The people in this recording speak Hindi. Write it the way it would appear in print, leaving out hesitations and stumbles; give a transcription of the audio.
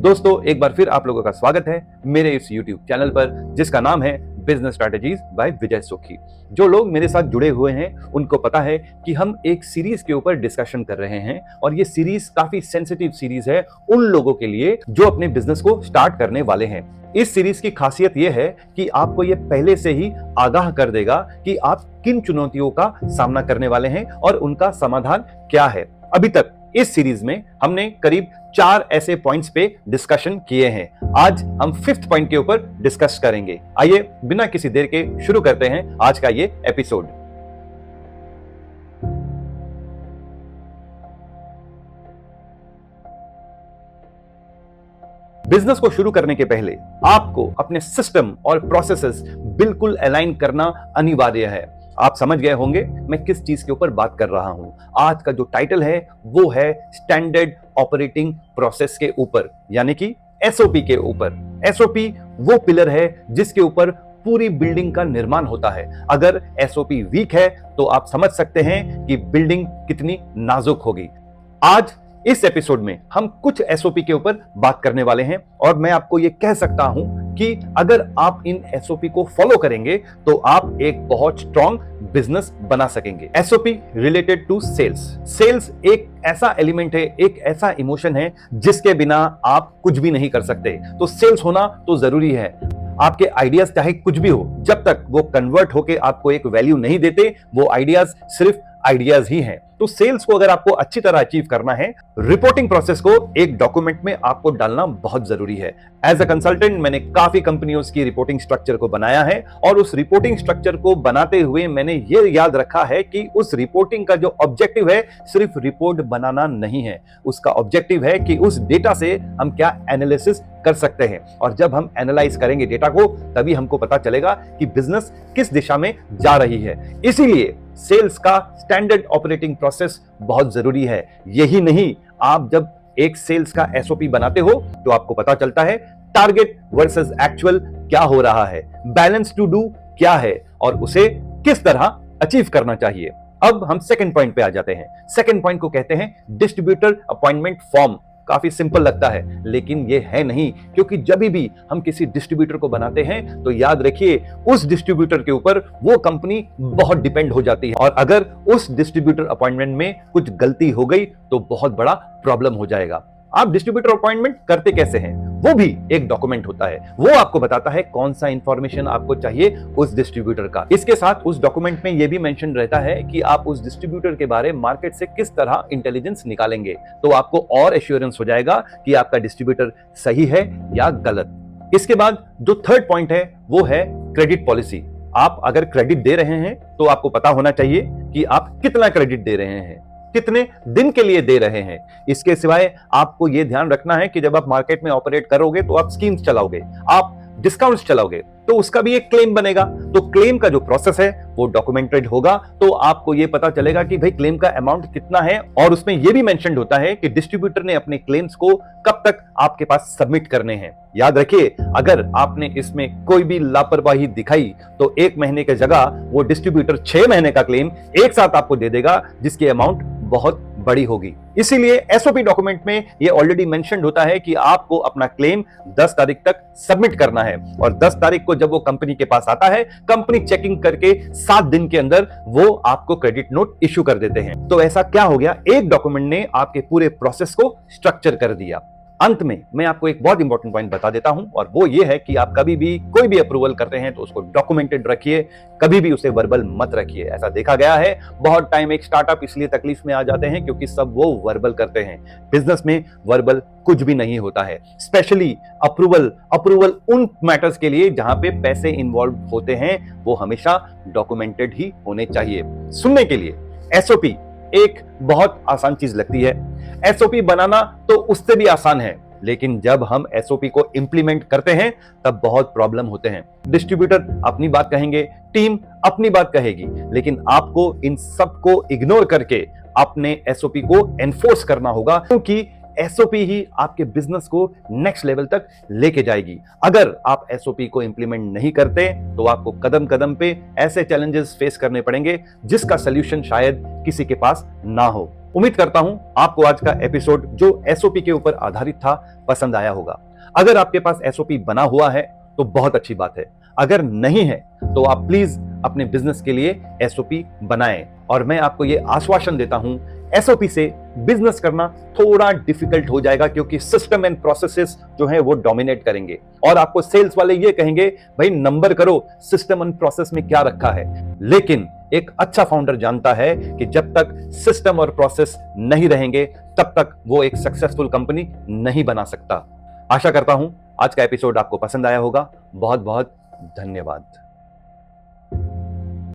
दोस्तों, एक बार फिर आप लोगों का स्वागत है मेरे इस YouTube चैनल पर जिसका नाम है बिजनेस स्ट्रैटेजीज बाय विजय सुखी। जो लोग मेरे साथ जुड़े हुए हैं उनको पता है कि हम एक सीरीज के ऊपर डिस्कशन कर रहे हैं और ये सीरीज काफी सेंसिटिव सीरीज है उन लोगों के लिए जो अपने बिजनेस को स्टार्ट करने वाले हैं। इस सीरीज की खासियत यह है कि आपको ये पहले से ही आगाह कर देगा कि आप किन चुनौतियों का सामना करने वाले हैं और उनका समाधान क्या है। अभी तक इस सीरीज में हमने करीब 4 ऐसे पॉइंट्स पे डिस्कशन किए हैं। आज हम 5th पॉइंट के ऊपर डिस्कस करेंगे। आइए बिना किसी देर के शुरू करते हैं आज का ये एपिसोड। बिजनेस को शुरू करने के पहले आपको अपने सिस्टम और प्रोसेसेस बिल्कुल अलाइन करना अनिवार्य है। आप समझ गए होंगे मैं किस चीज के ऊपर बात कर रहा हूं। आज का जो टाइटल है वो है स्टैंडर्ड ऑपरेटिंग प्रोसेस के ऊपर, यानी कि एसओपी के ऊपर। एसओपी वो पिलर है जिसके ऊपर पूरी बिल्डिंग का निर्माण होता है। अगर एसओपी वीक है तो आप समझ सकते हैं कि बिल्डिंग कितनी नाजुक होगी। आज इस एपिसोड में हम कुछ एसओपी के ऊपर बात करने वाले हैं और मैं आपको यह कह सकता हूं कि अगर आप इन एसओपी को फॉलो करेंगे तो आप एक बहुत स्ट्रॉन्ग बिजनेस बना सकेंगे। SOP related to sales. Sales एक ऐसा एलिमेंट है, एक ऐसा इमोशन है जिसके बिना आप कुछ भी नहीं कर सकते। तो सेल्स होना तो जरूरी है। आपके आइडियाज चाहे कुछ भी हो, जब तक वो कन्वर्ट होके आपको एक वैल्यू नहीं देते, वो आइडियाज सिर्फ आइडियाज ही हैं। तो सेल्स को अगर आपको अच्छी तरह अचीव करना है, रिपोर्टिंग प्रोसेस को एक डॉक्यूमेंट में आपको डालना बहुत जरूरी है। एज अ कंसल्टेंट मैंने काफी कंपनियों की रिपोर्टिंग स्ट्रक्चर को बनाया है और उस रिपोर्टिंग स्ट्रक्चर को बनाते हुए मैंने ये याद रखा है कि उस रिपोर्टिंग का जो ऑब्जेक्टिव है सिर्फ रिपोर्ट बनाना नहीं है। उसका ऑब्जेक्टिव है कि उस डेटा से हम क्या एनालिसिस कर सकते हैं और जब हम एनालाइज करेंगे डेटा को तभी हमको पता चलेगा कि बिजनेस किस दिशा में जा रही है। इसीलिए सेल्स का स्टैंडर्ड ऑपरेटिंग प्रोसेस बहुत जरूरी है। यही नहीं, आप जब एक सेल्स का एसओपी बनाते हो तो आपको पता चलता है टारगेट वर्सेस एक्चुअल क्या हो रहा है, बैलेंस टू डू क्या है और उसे किस तरह अचीव करना चाहिए। अब हम सेकंड पॉइंट पे आ जाते हैं। सेकंड पॉइंट को कहते हैं डिस्ट्रीब्यूटर अपॉइंटमेंट फॉर्म। काफी सिंपल लगता है लेकिन ये है नहीं, क्योंकि जब भी हम किसी डिस्ट्रीब्यूटर को बनाते हैं तो याद रखिए उस डिस्ट्रीब्यूटर के ऊपर वो कंपनी बहुत डिपेंड हो जाती है और अगर उस डिस्ट्रीब्यूटर अपॉइंटमेंट में कुछ गलती हो गई तो बहुत बड़ा प्रॉब्लम हो जाएगा। आप डिस्ट्रीब्यूटर अपॉइंटमेंट करते कैसे हैं, वो भी एक डॉक्यूमेंट होता है। वो आपको बताता है कौन सा इंफॉर्मेशन आपको चाहिए उस डिस्ट्रीब्यूटर का। इसके साथ उस डॉक्यूमेंट में यह भी मेंशन रहता है कि आप उस डिस्ट्रीब्यूटर के बारे में मार्केट से किस तरह इंटेलिजेंस निकालेंगे, तो आपको और एश्योरेंस हो जाएगा कि आपका डिस्ट्रीब्यूटर सही है या गलत। इसके बाद जो थर्ड पॉइंट है वो है क्रेडिट पॉलिसी। आप अगर क्रेडिट दे रहे हैं तो आपको पता होना चाहिए कि आप कितना क्रेडिट दे रहे हैं, कितने दिन के लिए दे रहे हैं। इसके सिवाय आपको यह ध्यान रखना है कि जब आप मार्केट में ऑपरेट करोगे तो आप स्कीम्स चलाओगे, आप डिस्काउंट्स चलाओगे, तो उसका भी एक क्लेम बनेगा। तो क्लेम का जो प्रोसेस है वो डॉक्यूमेंटेड होगा, तो आपको ये पता चलेगा कि भाई क्लेम का अमाउंट कितना है और उसमें यह भी मेंशन होता है कि डिस्ट्रीब्यूटर ने अपने क्लेम्स को कब तक आपके पास सबमिट करने हैं। याद रखिए, अगर आपने इसमें कोई भी लापरवाही दिखाई तो 1 महीने की जगह वो डिस्ट्रीब्यूटर 6 महीने का क्लेम एक साथ आपको दे देगा, जिसकी अमाउंट बहुत बड़ी होगी। इसीलिए एसओपी डॉक्यूमेंट में ये ऑलरेडी मेंशन्ड होता है कि आपको अपना क्लेम 10 तारीख तक सबमिट करना है और 10 तारीख को जब वो कंपनी के पास आता है, कंपनी चेकिंग करके 7 दिन के अंदर वो आपको क्रेडिट नोट इश्यू कर देते हैं। तो ऐसा क्या हो गया, एक डॉक्यूमेंट ने आपके पूरे प्रोसेस को स्ट्रक्चर कर दिया। अंत में मैं आपको एक बहुत इंपॉर्टेंट पॉइंट बता देता हूं और वो ये है कि आप कभी भी कोई भी अप्रूवल करते हैं तो उसको डॉक्यूमेंटेड रखिए, कभी भी उसे वर्बल मत रखिए। ऐसा देखा गया है बहुत टाइम एक स्टार्टअप इसलिए तकलीफ में आ जाते हैं क्योंकि सब वो वर्बल करते हैं। बिजनेस में वर्बल कुछ भी नहीं होता है, स्पेशली अप्रूवल उन मैटर्स के लिए जहां पे पैसे इन्वॉल्व होते हैं, वो हमेशा डॉक्यूमेंटेड ही होने चाहिए। सुनने के लिए एसओपी एक बहुत आसान चीज लगती है, एसओपी बनाना तो उससे भी आसान है, लेकिन जब हम एसओपी को इंप्लीमेंट करते हैं तब बहुत प्रॉब्लम होते हैं। डिस्ट्रीब्यूटर अपनी बात कहेंगे, टीम अपनी बात कहेगी, लेकिन आपको इन सबको इग्नोर करके अपने एसओपी को एनफोर्स करना होगा, क्योंकि एसओपी ही आपके बिजनेस को नेक्स्ट लेवल तक लेके जाएगी। अगर आप एसओपी को इंप्लीमेंट नहीं करते तो आपको कदम कदम पे ऐसे चैलेंजेस फेस करने पड़ेंगे जिसका सॉल्यूशन शायद किसी के पास ना हो। उम्मीद करता हूं आपको आज का एपिसोड जो एसओपी के ऊपर आधारित था पसंद आया होगा। अगर आपके पास एसओपी बना हुआ है तो बहुत अच्छी बात है, अगर नहीं है तो आप प्लीज अपने बिजनेस के लिए एसओपी बनाएं। और मैं आपको यह आश्वासन देता हूं, एसओपी से बिजनेस करना थोड़ा डिफिकल्ट हो जाएगा, क्योंकि सिस्टम एंड प्रोसेसेस जो है वो डोमिनेट करेंगे और आपको सेल्स वाले ये कहेंगे भाई नंबर करो सिस्टम एंड प्रोसेस में क्या रखा है। लेकिन एक अच्छा फाउंडर जानता है कि जब तक सिस्टम और प्रोसेस नहीं रहेंगे तब तक वो एक सक्सेसफुल कंपनी नहीं बना सकता। आशा करता हूं आज का एपिसोड आपको पसंद आया होगा। बहुत बहुत धन्यवाद।